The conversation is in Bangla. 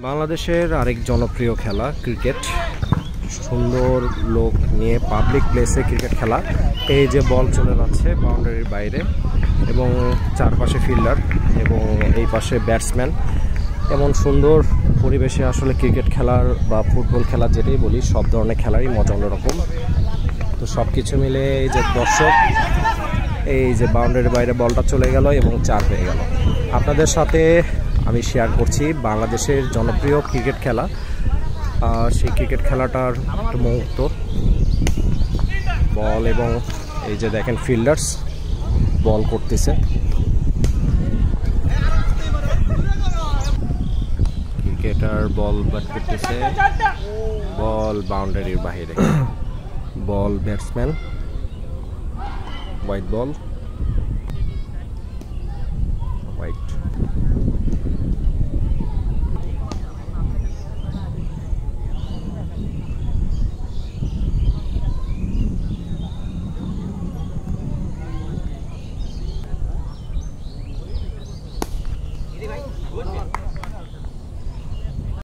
বাংলাদেশের আরেক জনপ্রিয় খেলা ক্রিকেট। সুন্দর লোক নিয়ে পাবলিক প্লেসে ক্রিকেট খেলা। এই যে বল চলে যাচ্ছে বাউন্ডারির বাইরে এবং চারপাশে ফিল্ডার এবং এই পাশে ব্যাটসম্যান। এমন সুন্দর পরিবেশে আসলে ক্রিকেট খেলার বা ফুটবল খেলা যেটাই বলি, সব ধরনের খেলারই মজা অন্যরকম। তো সব কিছু মিলে এই যে দর্শক, এই যে বাউন্ডারির বাইরে বলটা চলে গেল এবং 4 হয়ে গেল। আপনাদের সাথে আমি শেয়ার করছি বাংলাদেশের জনপ্রিয় ক্রিকেট খেলা, সেই ক্রিকেট খেলাটার একটা মুহূর্ত। বল এবং এই যে দেখেন ফিল্ডার্স বল করতেছে। ক্রিকেটার বল ব্যাট করতেছে, বল বাউন্ডারির বাইরে। বল ব্যাটসম্যান, হোয়াইট বল।